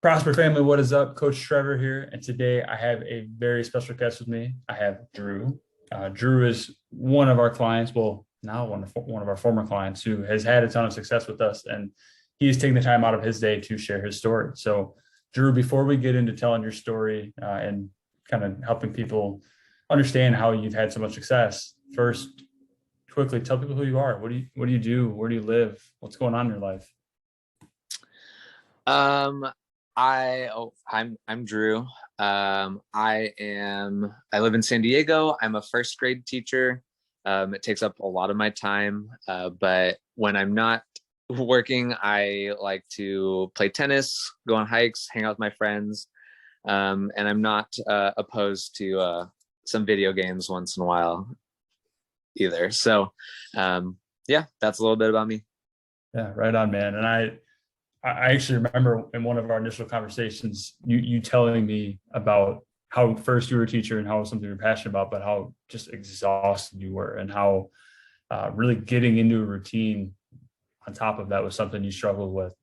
Prosper family, what is up? Coach Trevor here, and today I have a very special guest with me. I have Drew. Drew is one of our clients, well, now one of our former clients who has had a ton of success with us, and he is taking the time out of his day to share his story. So, Drew, before we get into telling your story and kind of helping people understand how you've had so much success, first, quickly tell people who you are. What do you do? Where do you live? What's going on in your life? Um, I'm Drew. I live in San Diego. I'm a first grade teacher. It takes up a lot of my time. But when I'm not working, I like to play tennis, go on hikes, hang out with my friends. And I'm not opposed to some video games once in a while either. So, yeah, that's a little bit about me. Yeah, right on, man. And I actually remember in one of our initial conversations, you telling me about how first you were a teacher and how it was something you're passionate about, but how just exhausted you were and how really getting into a routine on top of that was something you struggled with.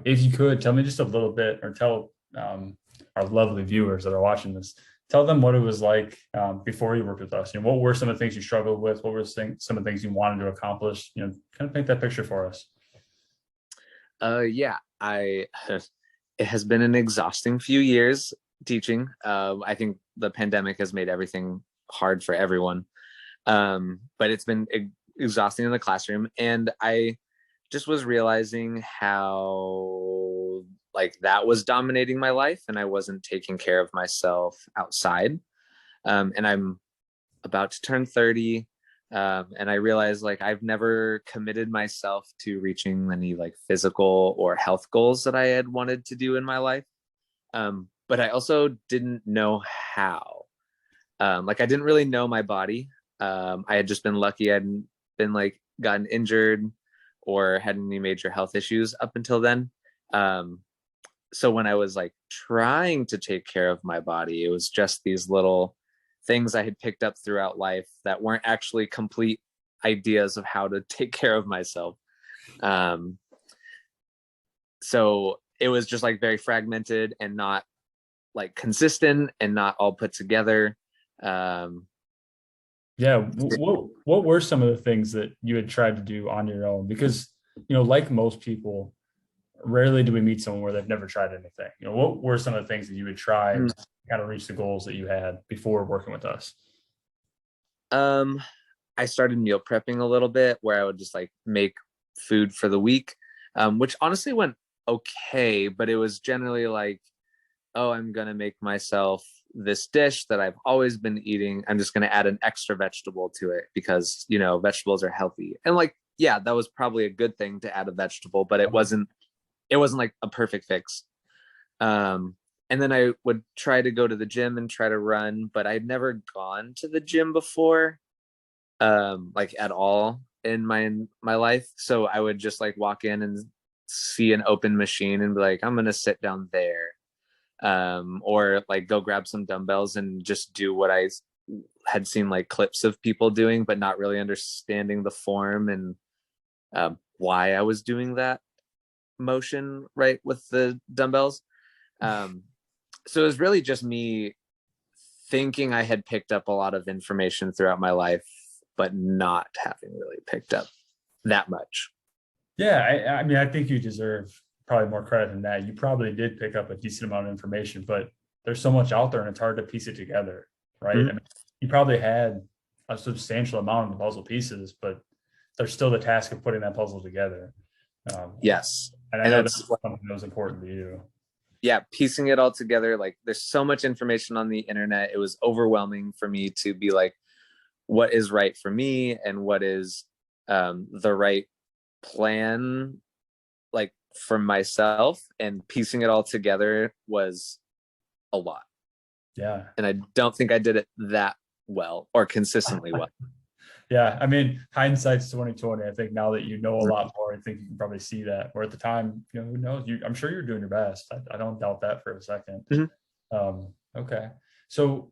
If you could tell me just a little bit, or tell our lovely viewers that are watching this, tell them what it was like before you worked with us. What were some of the things you struggled with? What were some of the things you wanted to accomplish? Kind of paint that picture for us. Yeah, it has been an exhausting few years teaching. I think the pandemic has made everything hard for everyone. But it's been exhausting in the classroom. And I just was realizing how that was dominating my life, and I wasn't taking care of myself outside. And I'm about to turn 30. And I realized I've never committed myself to reaching any physical or health goals that I had wanted to do in my life. But I also didn't know how. I didn't really know my body. I had just been lucky. I hadn't been gotten injured or had any major health issues up until then. So when I was trying to take care of my body, it was just these little things I had picked up throughout life that weren't actually complete ideas of how to take care of myself. So it was just very fragmented and not consistent and not all put together. Yeah. What were some of the things that you had tried to do on your own? Because, like most people, rarely do we meet someone where they've never tried anything. What were some of the things that you would try to kind of reach the goals that you had before working with us? I started meal prepping a little bit, where I would just make food for the week, which honestly went okay, but it was generally oh, I'm going to make myself this dish that I've always been eating. I'm just going to add an extra vegetable to it because, vegetables are healthy. And yeah, that was probably a good thing to add a vegetable, but it wasn't a perfect fix. And then I would try to go to the gym and try to run, but I'd never gone to the gym before, at all in my life. So I would just walk in and see an open machine and be I'm going to sit down there. Or go grab some dumbbells and just do what I had seen clips of people doing, but not really understanding the form and why I was doing that motion right with the dumbbells. So it was really just me thinking I had picked up a lot of information throughout my life, but not having really picked up that much. Yeah. I mean, I think you deserve probably more credit than that. You probably did pick up a decent amount of information, but there's so much out there and it's hard to piece it together. Right. Mm-hmm. I mean, you probably had a substantial amount of the puzzle pieces, but there's still the task of putting that puzzle together. Yes. And I know that's something that was important to you. Yeah, piecing it all together. There's so much information on the internet. It was overwhelming for me to be what is right for me and what is the right plan for myself, and piecing it all together was a lot. Yeah. And I don't think I did it that well or consistently well. Yeah, I mean, hindsight's 2020. I think now that you know a lot more, I think you can probably see that. Or at the time, who knows? I'm sure you're doing your best. I don't doubt that for a second. Mm-hmm. Okay, so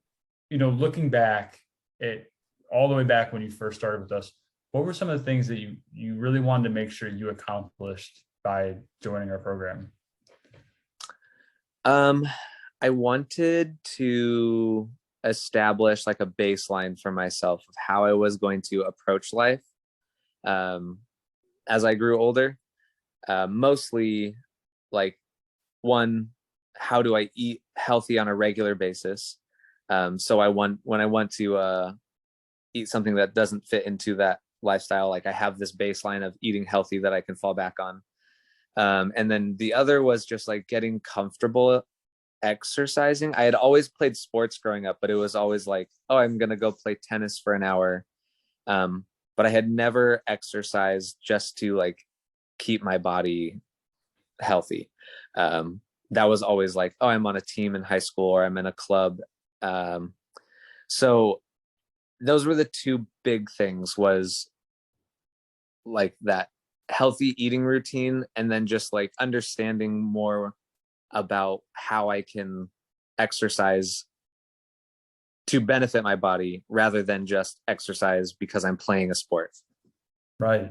looking back at all the way back when you first started with us, what were some of the things that you really wanted to make sure you accomplished by joining our program? Um, I wanted to establish like a baseline for myself of how I was going to approach life um, as I grew older. Mostly like one, how do I eat healthy on a regular basis? So I want when I want to eat something that doesn't fit into that lifestyle, like I have this baseline of eating healthy that I can fall back on. And then the other was just like getting comfortable exercising. I had always played sports growing up, but it was always like, oh, I'm gonna go play tennis for an hour. But I had never exercised just to like keep my body healthy. Um, that was always like, oh, I'm on a team in high school or I'm in a club. Um, so those were the two big things was like that healthy eating routine and then just like understanding more about how I can exercise to benefit my body rather than just exercise because I'm playing a sport. Right.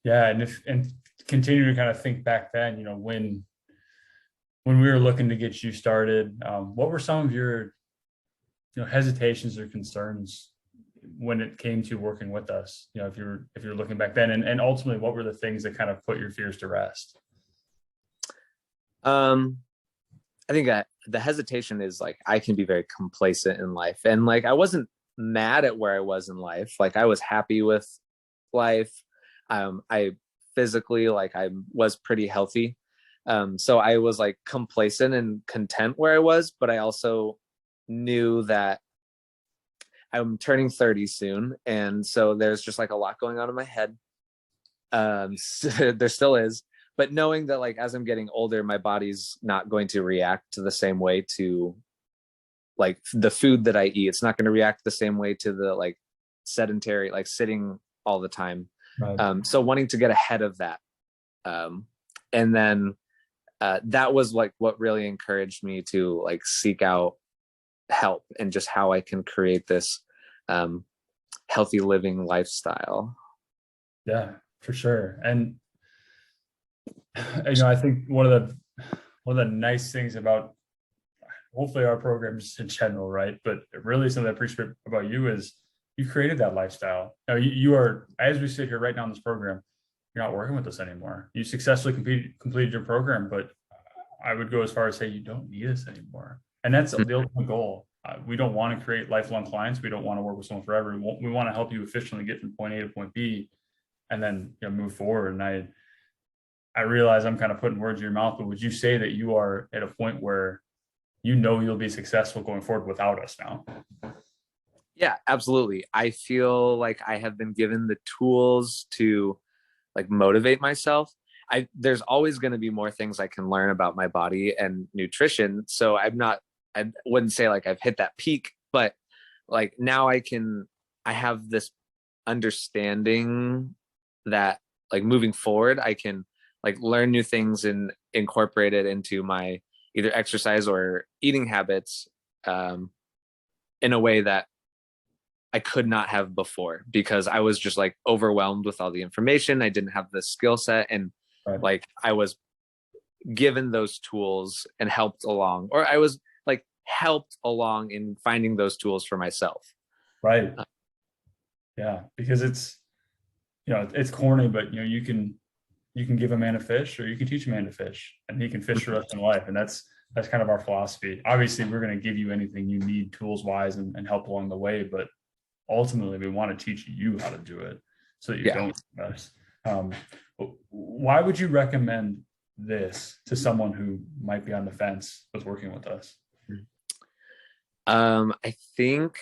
Yeah. And continue to kind of think back then, when we were looking to get you started, what were some of your, hesitations or concerns when it came to working with us? If you're looking back then, and ultimately, what were the things that kind of put your fears to rest? Um, I think that the hesitation is like I can be very complacent in life. And like I wasn't mad at where I was in life. Like I was happy with life. I physically like I was pretty healthy. So I was like complacent and content where I was, but I also knew that I'm turning 30 soon. And so there's just like a lot going on in my head. So there still is, but knowing that like as I'm getting older, my body's not going to react to the same way to like the food that I eat. It's not going to react the same way to the like sedentary, like sitting all the time. Right. So wanting to get ahead of that. Um, and then that was like what really encouraged me to like seek out help and just how I can create this um, healthy living lifestyle. Yeah, for sure. And I think one of the nice things about hopefully our programs in general, right? But really something I appreciate about you is you created that lifestyle. Now you are, as we sit here right now in this program, you're not working with us anymore. You successfully completed your program, but I would go as far as say you don't need us anymore. And that's the ultimate goal. We don't want to create lifelong clients. We don't want to work with someone forever. We want to help you efficiently get from point A to point B, and then move forward. And I realize I'm kind of putting words in your mouth, but would you say that you are at a point where you'll be successful going forward without us now? Yeah, absolutely. I feel like I have been given the tools to like motivate myself. There's always going to be more things I can learn about my body and nutrition. So I wouldn't say like I've hit that peak, but like now I have this understanding that like moving forward, I can like learn new things and incorporate it into my either exercise or eating habits um, in a way that I could not have before because I was just like overwhelmed with all the information. I didn't have the skill set and Right. like I was given those tools and helped along, or I was like helped along in finding those tools for myself. Right. Yeah. Because it's corny, but you can give a man a fish or you can teach a man to fish and he can fish for the rest of life. And that's kind of our philosophy. Obviously, we're going to give you anything you need tools wise and help along the way, but ultimately we want to teach you how to do it so that you Yeah. don't mess. Um, why would you recommend this to someone who might be on the fence with working with us? I think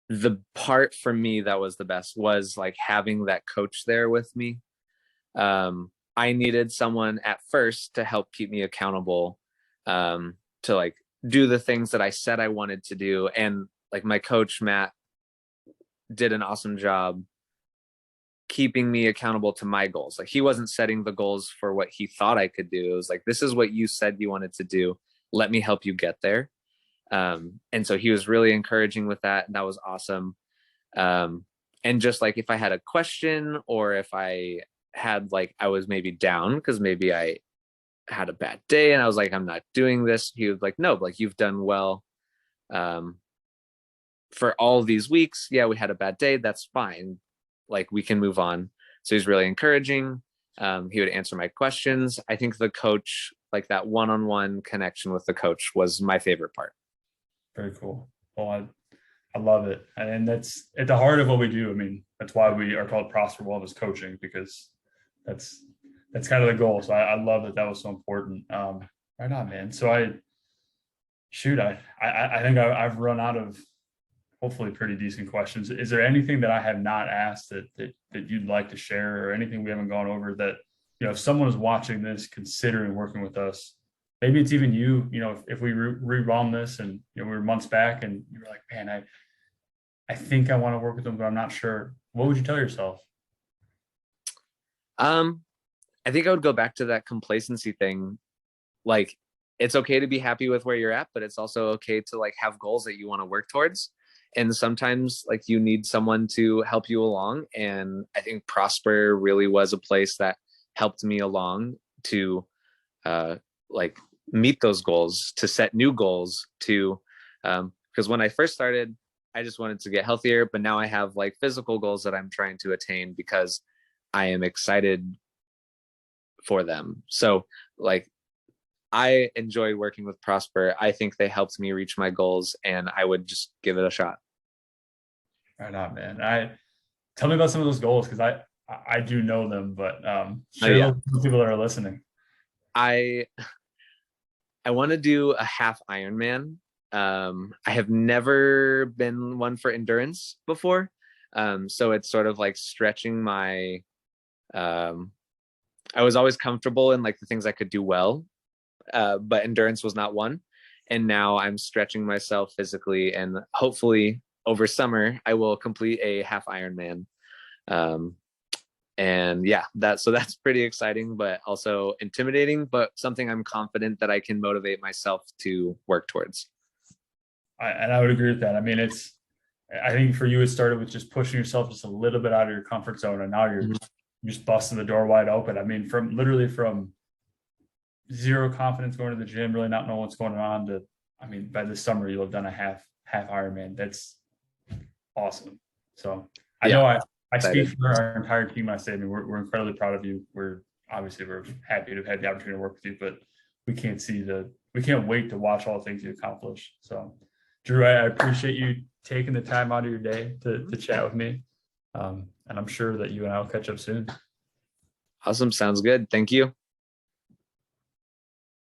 the part for me that was the best was like having that coach there with me. I needed someone at first to help keep me accountable, to like do the things that I said I wanted to do. And like my coach, Matt, did an awesome job keeping me accountable to my goals. Like he wasn't setting the goals for what he thought I could do. It was like, this is what you said you wanted to do. Let me help you get there. And so he was really encouraging with that. And that was awesome. And just like if I had a question or if I had like I was maybe down because maybe I had a bad day and I was like, I'm not doing this, he was like, no, like you've done well. Um, for all these weeks, yeah, we had a bad day. That's fine. Like we can move on. So he's really encouraging. He would answer my questions. I think the coach, like that one-on-one connection with the coach was my favorite part. Very cool. Well, I love it. And that's at the heart of what we do. I mean, that's why we are called Prosper Wellness Coaching, because that's kind of the goal. So I love that was so important. Right on, man. So I think I've run out of hopefully pretty decent questions. Is there anything that I have not asked that you'd like to share, or anything we haven't gone over that, if someone is watching this, considering working with us, maybe it's even you, if we rerun this and, we were months back and you were like, man, I think I want to work with them, but I'm not sure. What would you tell yourself? I think I would go back to that complacency thing. Like, it's okay to be happy with where you're at, but it's also okay to like have goals that you want to work towards. And sometimes like you need someone to help you along. And I think Prosper really was a place that helped me along to like meet those goals, to set new goals, to because when I first started, I just wanted to get healthier, but now I have like physical goals that I'm trying to attain because I am excited for them. So like I enjoyed working with Prosper. I think they helped me reach my goals, and I would just give it a shot. Right on, man. Tell me about some of those goals, because I do know them, but share Yeah. with people that are listening. I want to do a half Ironman. I have never been one for endurance before, so it's sort of like stretching my. I was always comfortable in like the things I could do well, but endurance was not one. And now I'm stretching myself physically, and hopefully over summer I will complete a half Ironman. And yeah, that's pretty exciting, but also intimidating, but something I'm confident that I can motivate myself to work towards. And I would agree with that. I mean, I think for you, it started with just pushing yourself just a little bit out of your comfort zone, and now you're just busting the door wide open. I mean, from zero confidence going to the gym, really not knowing what's going on, to, I mean, by this summer you'll have done a half Ironman. That's awesome. So I know I speak for our entire team when I say, I mean, we're incredibly proud of you. We're happy to have had the opportunity to work with you, but we can't wait to watch all the things you accomplish. So Drew, I appreciate you taking the time out of your day to chat with me. And I'm sure that you and I will catch up soon. Awesome. Sounds good. Thank you.